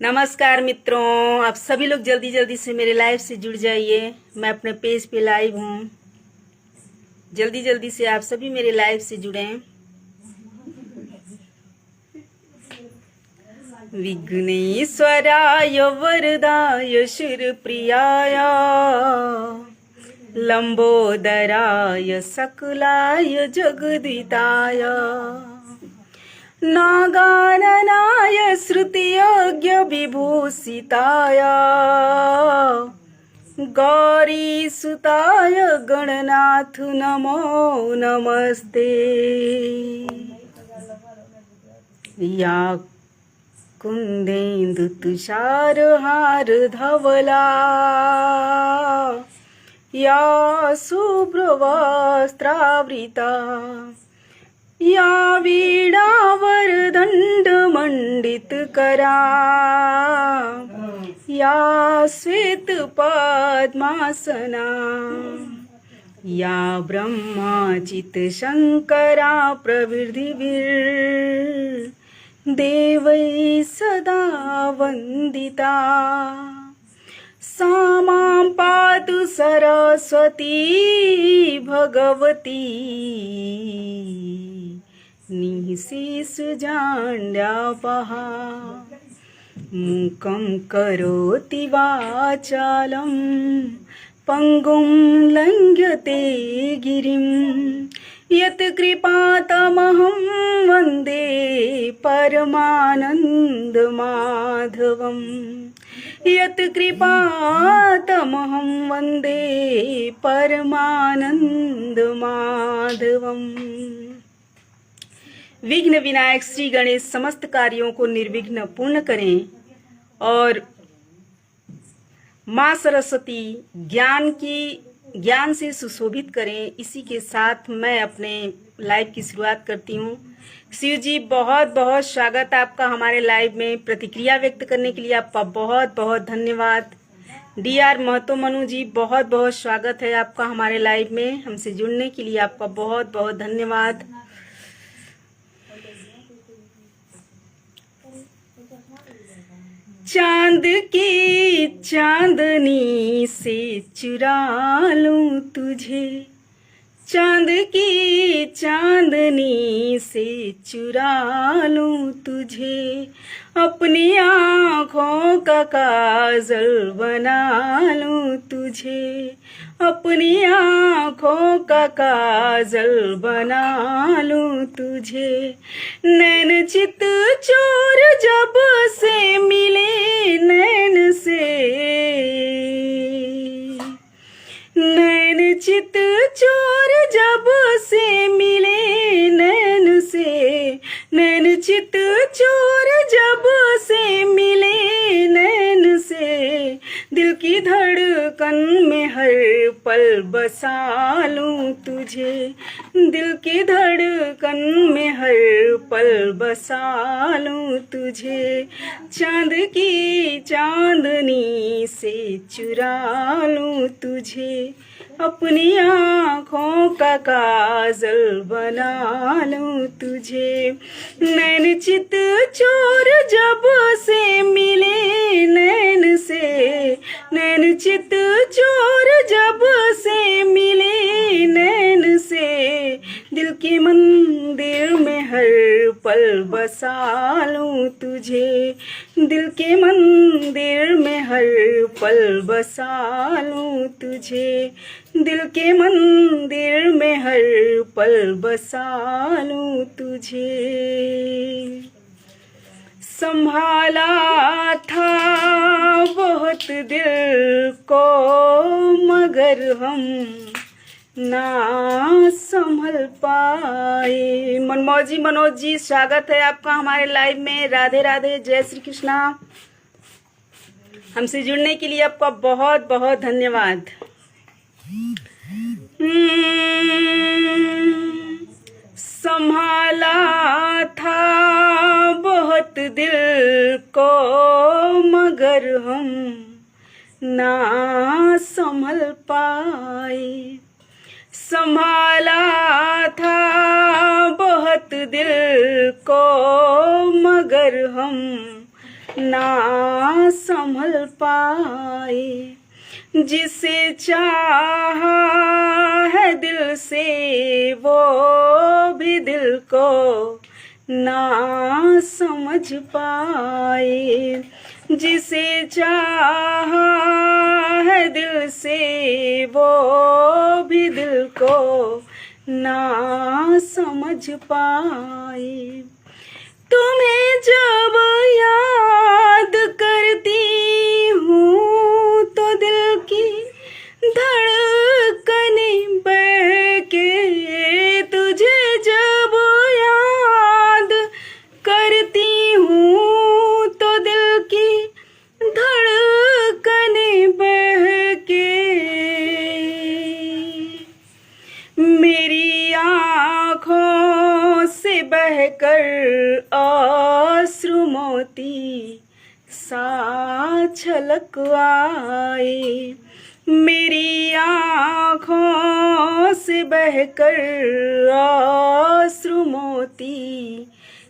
नमस्कार मित्रों, आप सभी लोग जल्दी जल्दी से मेरे लाइव से जुड़ जाइए। मैं अपने पेज पे लाइव हूँ। जल्दी जल्दी से आप सभी मेरे लाइव से जुड़ें। विघ्नेश्वराय वरदाय शिवप्रियाय लंबोदराय सकलाय जगदिताय नागाननाय श्रुतियोग्य विभूषिताय गौरीसुताय गणनाथ नमो नमस्ते। या कुंदेन्दु तुषारहार धवला या शुभ्रवस्त्रावृता या वीणावरदण्ड मंडितकरा या श्वेत पद्मासना या ब्रह्माचित शंकरा प्रवृद्धिर्देवै सदा वंदिता। सा मां पातु सरस्वती भगवती निःशेषजाड्यापहा। मूकं करोति वाचालं पङ्गुं लङ्घ्यते गिरिं यत्कृपातमहं वन्दे परमानन्दमाधवम्। यत्कृपातमहं वन्दे परमानन्दमाधवम्। विघ्न विनायक श्री गणेश समस्त कार्यों को निर्विघ्न पूर्ण करें और माँ सरस्वती ज्ञान से सुशोभित करें। इसी के साथ मैं अपने लाइव की शुरुआत करती हूँ। शिव जी, बहुत बहुत स्वागत आपका हमारे लाइव में। प्रतिक्रिया व्यक्त करने के लिए आपका बहुत बहुत धन्यवाद। DR महतो मनु जी, बहुत बहुत स्वागत है आपका हमारे लाइव में। हमसे जुड़ने के लिए आपका बहुत बहुत धन्यवाद। चांद की चांदनी से चुरा लूं तुझे, चांद की चांदनी से चुरा लूं तुझे, अपनी आँखों का काजल बना लूं तुझे, अपनी आँखों का काजल बना लूं तुझे। नैन चित चोर जब से मिले नैन से, नैन चित चोर जब से मिले नैन से, नैन चित चोर जब से मिले नैन से, दिल की धड़कन में हर पल बसा लूं तुझे, दिल की धड़कन में हर पल बसा लूं तुझे। चांद की चांदनी से चुरा लूं तुझे, अपनी आँखों का काजल बना लूं तुझे। नैन चित चोर जब से मिले नैन से, नैन चित चोर जब से मिले नैन से, दिल के मंदिर में हर पल बसा लूं तुझे, दिल के मंदिर में हर पल बसा लूं तुझे, दिल के मंदिर में हर पल बसा लूं तुझे। संभाला था बहुत दिल को मगर हम ना संभल पाए। मनोज जी स्वागत है आपका हमारे लाइव में। राधे राधे, जय श्री कृष्णा। हमसे जुड़ने के लिए आपका बहुत बहुत धन्यवाद। संभाला था बहुत दिल को मगर हम ना संभल पाए। संभाला था बहुत दिल को, मगर हम ना संभल पाए। जिसे चाहा है दिल से वो भी दिल को ना समझ पाए। जिसे चाहा है दिल से वो भी दिल को ना समझ पाए। तुम्हें जब याद करती हूँ तो दिल की धड़कनें बढ़ के, तुझे जब याद करती हूँ तो दिल की धड़कनें बढ़ के, मेरी आँखों से बहकर आंसू मोती सा छलक आए। मेरी आँखों से बहकर आंसू मोती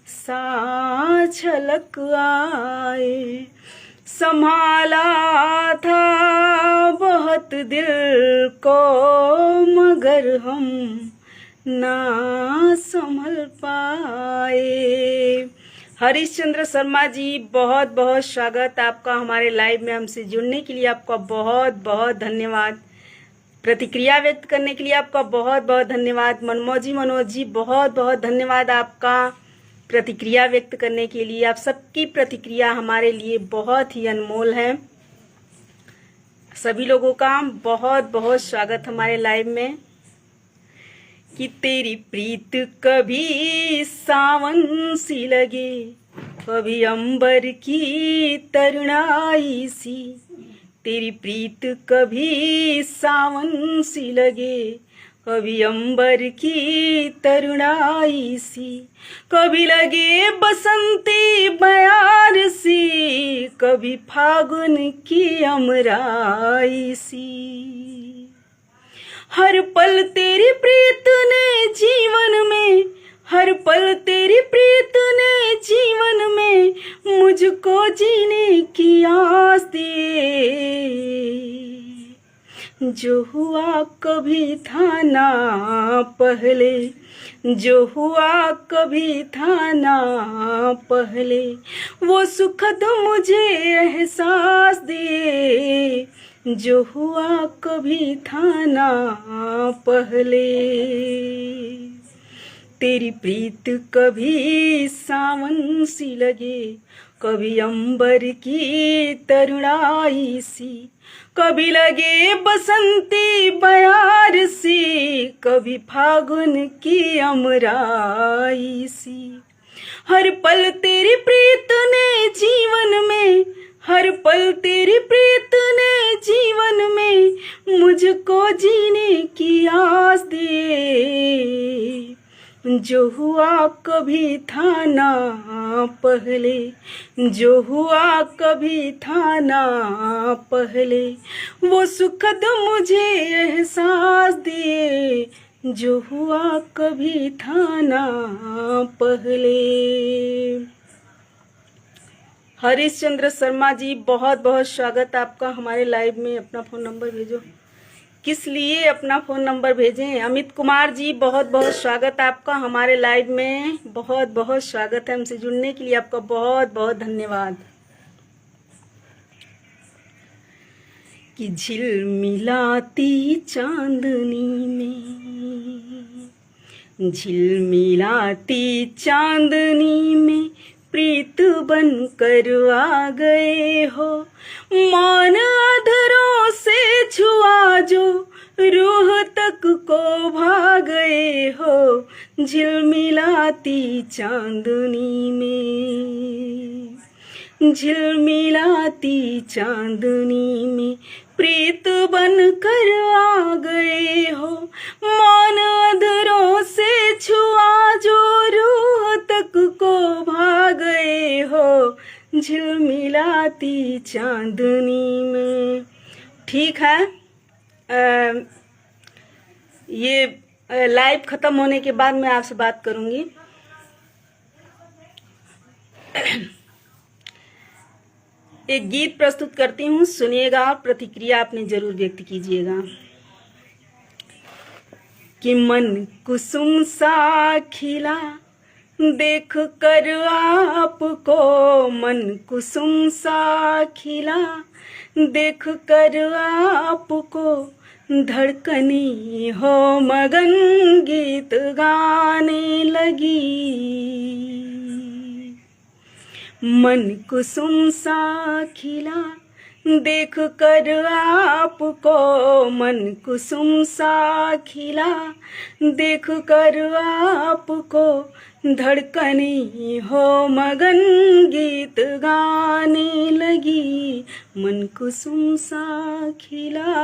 सा छलक आए। संभाला था बहुत दिल को, मगर हम ना संभल पाए। हरिश्चंद्र शर्मा जी, बहुत बहुत स्वागत आपका हमारे लाइव में। हमसे जुड़ने के लिए आपका बहुत बहुत धन्यवाद। प्रतिक्रिया व्यक्त करने के लिए आपका बहुत बहुत धन्यवाद। मनोज जी, बहुत बहुत धन्यवाद आपका प्रतिक्रिया व्यक्त करने के लिए। आप सबकी प्रतिक्रिया हमारे लिए बहुत ही अनमोल है। सभी लोगों का बहुत बहुत स्वागत हमारे लाइव में। कि तेरी प्रीत कभी सावन सी लगे, कभी अंबर की तरुणाई सी। तेरी प्रीत कभी सावन सी लगे, कभी अंबर की तरुणाई सी। कभी लगे बसंती बयार सी, कभी फागुन की अमराई सी। हर पल तेरी प्रीत ने जीवन में, हर पल तेरी प्रीत ने जीवन में मुझको जीने की आस दिए। जो हुआ कभी था ना पहले, जो हुआ कभी था ना पहले, वो सुखद मुझे एहसास दिए। जो हुआ कभी था ना पहले। तेरी प्रीत कभी सावन सी लगे, कभी अंबर की तरुणाई सी। कभी लगे बसंती बयार सी, कभी फागुन की अमराई सी। हर पल तेरी प्रीत ने जीवन में, हर पल तेरी प्रीत ने जीवन में मुझको जीने की आस दिए। जो हुआ कभी था ना पहले, जो हुआ कभी था ना पहले, वो सुखद मुझे एहसास दिए। जो हुआ कभी था ना पहले। हरिश्चंद्र शर्मा जी, बहुत बहुत स्वागत आपका हमारे लाइव में। अपना फ़ोन नंबर भेजो। किस लिए अपना फ़ोन नंबर भेजें? अमित कुमार जी, बहुत बहुत स्वागत आपका हमारे लाइव में। बहुत बहुत स्वागत है। हमसे जुड़ने के लिए आपका बहुत बहुत धन्यवाद। कि झिलमिलाती चांदनी में, झिलमिलाती चांदनी में प्रीत बन कर आ गए हो। मौन अधरों से छुआ जो रूह तक को भा गए हो। झिलमिलाती चांदनी में, झिलमिलाती चांदनी में प्रीत बन कर आ गए हो। मौन अधरों से छुआ जो रूह तक को भा गए हो। झिलमिलाती चांदनी में। ठीक है, ये लाइव ख़त्म होने के बाद मैं आपसे बात करूँगी। एक गीत प्रस्तुत करती हूँ, सुनिएगा, प्रतिक्रिया अपनी जरूर व्यक्त कीजिएगा। कि मन कुसुम सा खिला देख कर आपको, मन कुसुम सा खिला देख कर आपको, धड़कनी हो मगन गीत गाने लगी। मन कुसुम सा खिला देख कर आपको, मन कुसुम सा खिला देख कर आपको, धड़कनी हो मगन गीत गाने लगी। मन कुसुम सा खिला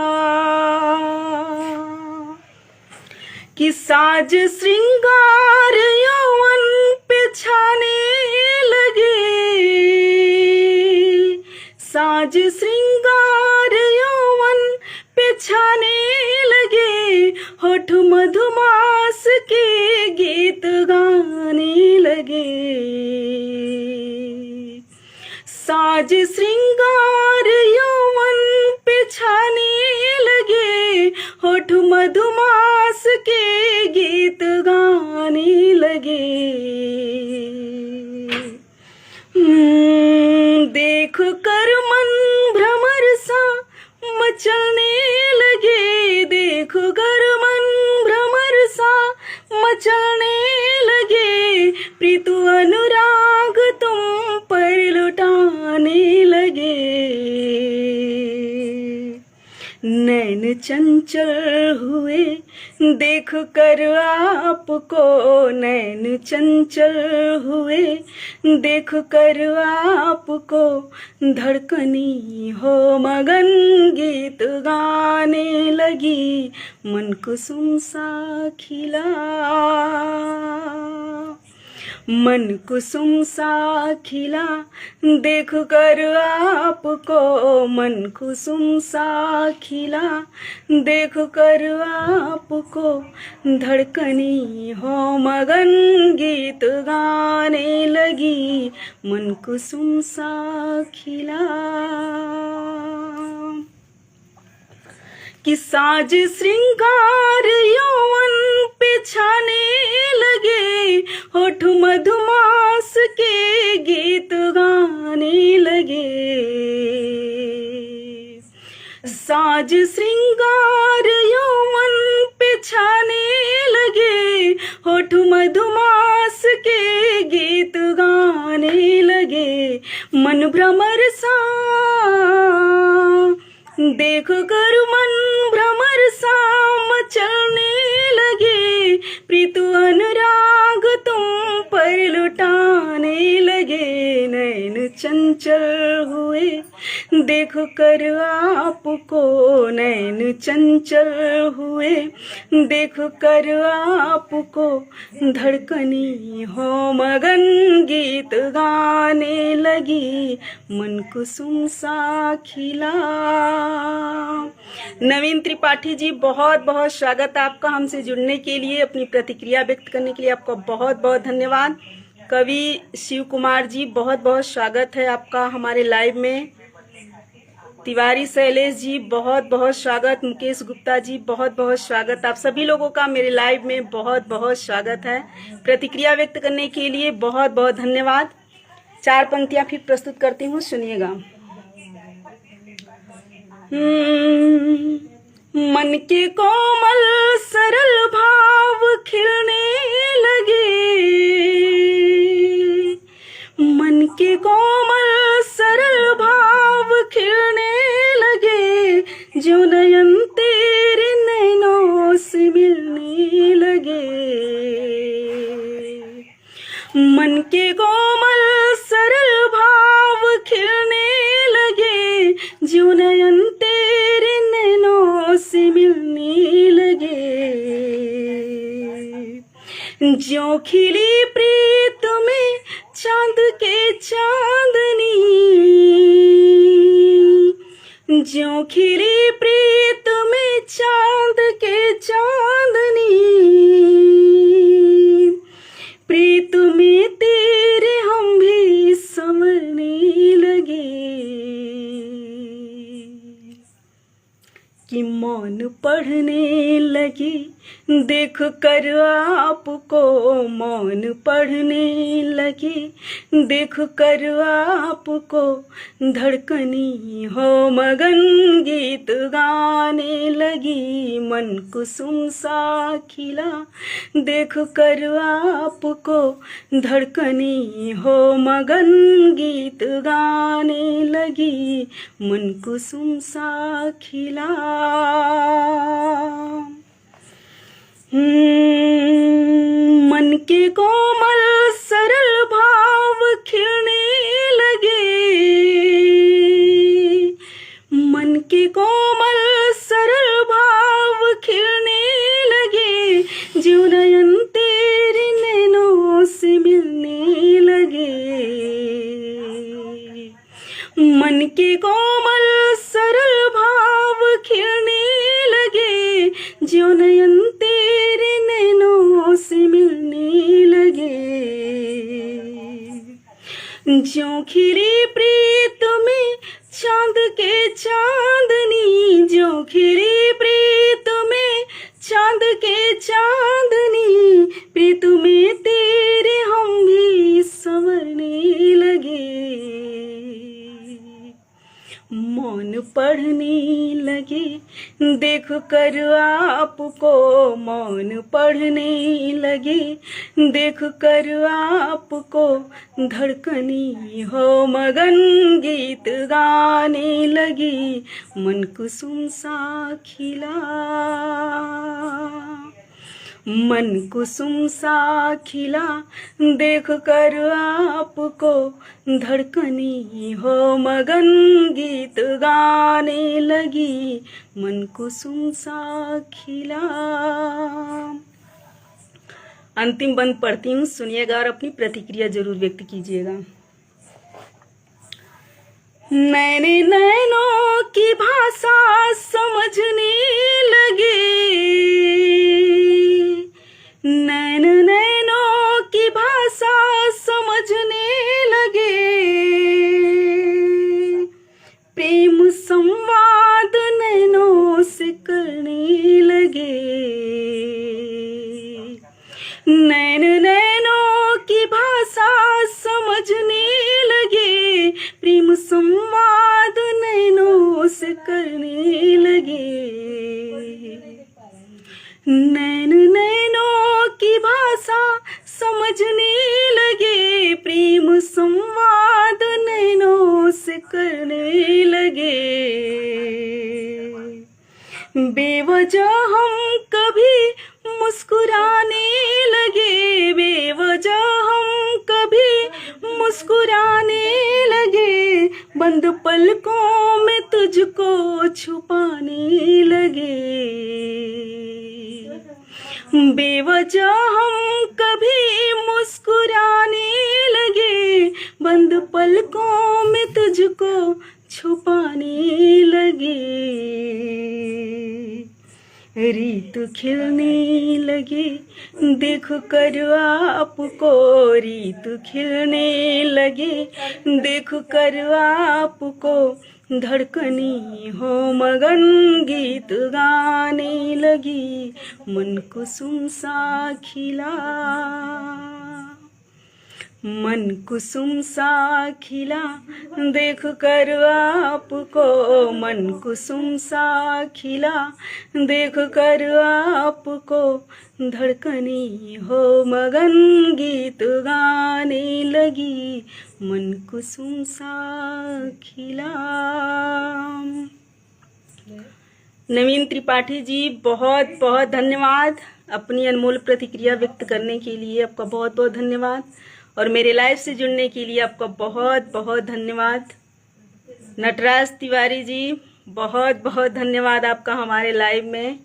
कि साज श्रृंगार यौवन पे छाने लगे, साज श्रृंगार यौवन पे छाने लगे, होठ मधुमास के गीत गाने लगे। साज श्रृंगार यौवन पे छाने लगे, होठ मधुमास के गीत गाने लगे। देख कर मन भ्रमर सा मचलने लगे, देख कर मन भ्रमर सा मचलने लगे, प्रीतु अनुराग तुम पर लुटाने लगे। नैन चंचल हुए देख कर आपको, नैन चंचल हुए देख कर आपको, धड़कनी हो मगन गीत गाने लगी। मन कुसुम सा खिला, मन कुसुम सा खिला देख कर आपको, मन कुसुम सा खिला देख कर आपको, धड़कनी हो मगन गीत गाने लगी। मन कुसुम सा खिला कि साज श्रृंगार यौवन पे छाने लगे, होठ मधुमास के गीत गाने लगे। साज श्रृंगार यौवन पे छाने लगे, होठ मधुमास के गीत गाने लगे। मन भ्रमर सा देख कर मन भ्रमर सा मचलने लगे, प्रीतु अनुराग तुम पर लुटाने लगे। नैन चंचल हुए देख कर आपको, नैन चंचल हुए देख कर आपको, धड़कनी हो मगन गीत गाने लगी। मन कुसुम सा खिला। नवीन त्रिपाठी जी, बहुत बहुत स्वागत आपका हमसे जुड़ने के लिए, अपनी प्रतिक्रिया व्यक्त करने के लिए आपका बहुत बहुत धन्यवाद। कवि शिव कुमार जी, बहुत बहुत स्वागत है आपका हमारे लाइव में। तिवारी शैलेश जी, बहुत बहुत स्वागत। मुकेश गुप्ता जी, बहुत बहुत स्वागत। आप सभी लोगों का मेरे लाइव में बहुत बहुत स्वागत है। प्रतिक्रिया व्यक्त करने के लिए बहुत बहुत धन्यवाद। 4 पंक्तियां फिर प्रस्तुत करती हूँ, सुनिएगा। मन के कोमल सरल भाव खिलने लगे, मन के कोमल सरल भाव खिलने लगे, जो नयन तेरे नैनों से मिलने लगे। मन के कोमल सरल भाव खिलने लगे, जो नयन तेरे नैनों से मिलने लगे। जो खिली प्रीत में चांद के चांदनी, जो खिली प्रीत में चांद के चांदनी, प्रीत में तेरे हम भी कि मौन पढ़ने लगी देख कर आपको, मौन पढ़ने लगी देख कर आपको, धड़कनी हो मगन गीत गाने लगी, मन कुसुम सा खिला देख कर आपको, धड़कनी हो मगन गीत गाने लगी, मन कुसुम सा खिला। मन के कोमल सरल भाव खिलने लगे, मन के कोमल सरल भाव खिलने लगे, जो नयन तेरे नैनों से मिलने लगे। मन के कोमल सरल भाव खिलने लगे, जो नयन तेरे नैनों से मिलने लगे। जो खिली प्रीत में चांद के चांदनी, जो खिली प्रीत में चांद के चांदनी, प्रीत में तेरे हम भी संवरने लगे। मौन पढ़ने लगे देख कर आपको, मौन पढ़ने लगे देख कर आपको, धड़कनी हो मगन गीत गाने लगी, मन कुसुम सा खिला, मन कुसुम सा खिला देख कर आपको, धड़कनी हो मगन गीत गाने लगी, मन कुसुम सा खिला। अंतिम बंद पढ़ती हूँ, सुनिएगा और अपनी प्रतिक्रिया जरूर व्यक्त कीजिएगा। मैंने नैनों की भाषा समझने लगे, नैन नैनों की भाषा समझने लगे, प्रेम संवाद नैनों से करने लगे। नैन नैनों की भाषा समझने लगे, प्रेम संवाद नैनों से करने लगे। नैन नैनों की भाषा समझने लगे, प्रेम संवाद नैनों से करने लगे। बेवजह हम कभी मुस्कुराने लगे, बेवजह हम कभी मुस्कुराने लगे, बंद पलकों में तुझको छुपाने लगे। बेवजह हम कभी मुस्कुराने लगे, बंद पलकों में तुझको छुपाने लगे। रीत खिलने लगी देख कर आपको, रीत खिलने लगे देख कर आपको, धड़कनी हो मगन गीत गाने लगी, मन कुसुम सा खिला, मन कुसुम सा खिला देख कर आपको, मन कुसुम सा खिला देख कर आपको, धड़कनी हो मगन गीत गाने लगी, मन कुसुम सा खिला। नवीन त्रिपाठी जी, बहुत बहुत धन्यवाद अपनी अनमोल प्रतिक्रिया व्यक्त करने के लिए, आपका बहुत बहुत धन्यवाद। और मेरे लाइव से जुड़ने के लिए आपका बहुत बहुत धन्यवाद। नटराज तिवारी जी, बहुत बहुत धन्यवाद आपका हमारे लाइव में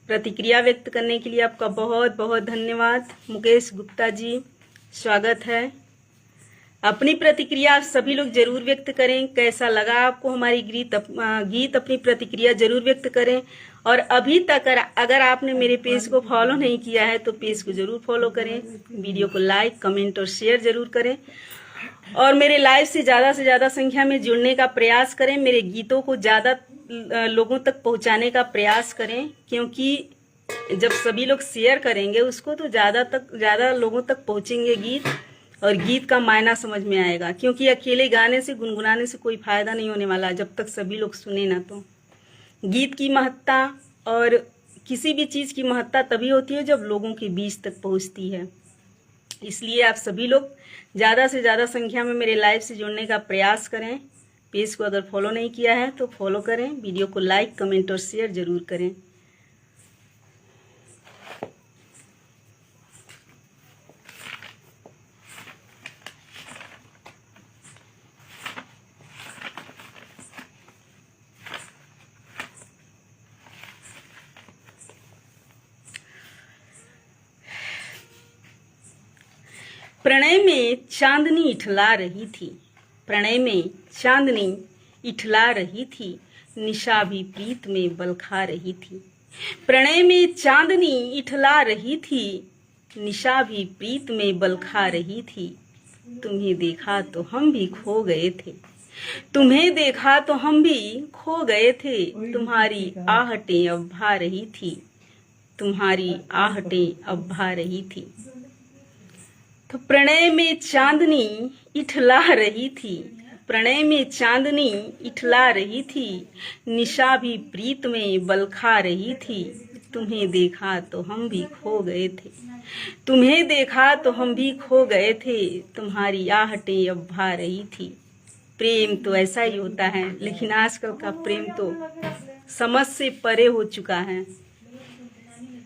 प्रतिक्रिया व्यक्त करने के लिए, आपका बहुत बहुत धन्यवाद। मुकेश गुप्ता जी, स्वागत है। अपनी प्रतिक्रिया आप सभी लोग जरूर व्यक्त करें, कैसा लगा आपको हमारी गीत अपनी प्रतिक्रिया जरूर व्यक्त करें। और अभी तक अगर आपने मेरे पेज को फॉलो नहीं किया है तो पेज को जरूर फॉलो करें, वीडियो को लाइक कमेंट और शेयर जरूर करें, और मेरे लाइव से ज़्यादा संख्या में जुड़ने का प्रयास करें। मेरे गीतों को ज़्यादा लोगों तक पहुंचाने का प्रयास करें, क्योंकि जब सभी लोग शेयर करेंगे उसको तो ज़्यादा लोगों तक पहुंचेंगे गीत, और गीत का मायना समझ में आएगा। क्योंकि अकेले गाने से, गुनगुनाने से कोई फायदा नहीं होने वाला जब तक सभी लोग सुने ना। तो गीत की महत्ता और किसी भी चीज़ की महत्ता तभी होती है जब लोगों के बीच तक पहुंचती है। इसलिए आप सभी लोग ज़्यादा से ज़्यादा संख्या में मेरे लाइव से जुड़ने का प्रयास करें। पेज को अगर फॉलो नहीं किया है तो फॉलो करें, वीडियो को लाइक, कमेंट और शेयर जरूर करें। प्रणय में चांदनी इठला रही थी, प्रणय में चांदनी इठला रही थी, निशा भी प्रीत में बलखा रही थी। प्रणय में चांदनी इठला रही थी, निशा भी प्रीत में बलखा रही थी। तुम्हें देखा तो हम भी खो गए थे, तुम्हें देखा तो हम भी खो गए थे। तुम्हारी आहटें अब भा रही थी, तुम्हारी आहटें अब भा रही थी। तो प्रणय में चांदनी इठला रही थी, प्रणय में चांदनी इठला रही थी, निशा भी प्रीत में बलखा रही थी। तुम्हें देखा तो हम भी खो गए थे, तुम्हें देखा तो हम भी खो गए थे। तुम्हारी आहटें अब भा रही थी। प्रेम तो ऐसा ही होता है, लेकिन आजकल का प्रेम तो समझ से परे हो चुका है।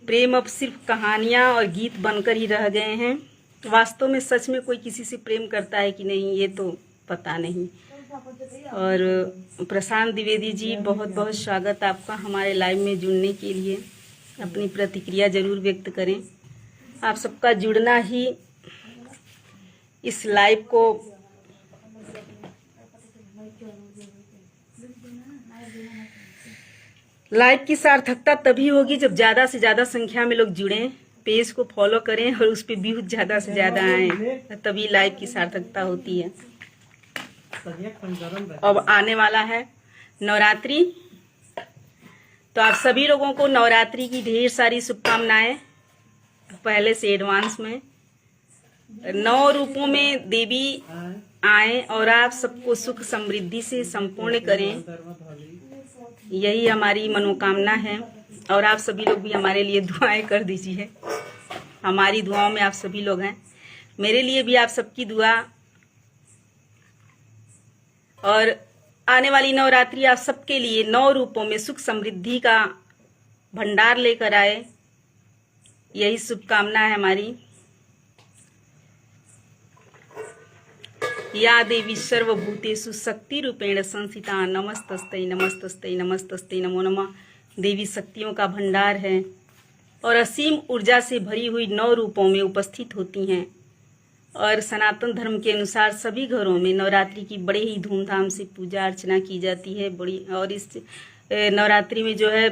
प्रेम अब सिर्फ कहानियां और गीत बनकर ही रह गए हैं। वास्तव में सच में कोई किसी से प्रेम करता है कि नहीं, ये तो पता नहीं। और प्रशांत द्विवेदी जी, बहुत बहुत स्वागत आपका हमारे लाइव में जुड़ने के लिए। अपनी प्रतिक्रिया जरूर व्यक्त करें। आप सबका जुड़ना ही इस लाइव को लाइव की सार्थकता तभी होगी जब ज़्यादा से ज़्यादा संख्या में लोग जुड़ें, पेज को फॉलो करें और उस पर व्यूज ज़्यादा से ज़्यादा आए, तभी लाइव की सार्थकता होती है। अब आने वाला है नवरात्रि, तो आप सभी लोगों को नवरात्रि की ढेर सारी शुभकामनाएं पहले से एडवांस में। 9 रूपों में देवी आए और आप सबको सुख समृद्धि से संपूर्ण करें, यही हमारी मनोकामना है। और आप सभी लोग भी हमारे लिए दुआएं कर दीजिए। हमारी दुआओं में आप सभी लोग हैं, मेरे लिए भी आप सबकी दुआ। और आने वाली नवरात्रि आप सबके लिए 9 रूपों में सुख समृद्धि का भंडार लेकर आए, यही शुभकामना है हमारी। या देवी सर्वभूतेषु शक्ति रूपेण संस्थिता, नमस्तस्ते नमस्तस्ते नमस्तस्ते नमो नमः। देवी शक्तियों का भंडार है और असीम ऊर्जा से भरी हुई 9 रूपों में उपस्थित होती हैं। और सनातन धर्म के अनुसार सभी घरों में नवरात्रि की बड़े ही धूमधाम से पूजा अर्चना की जाती है बड़ी। और इस नवरात्रि में जो है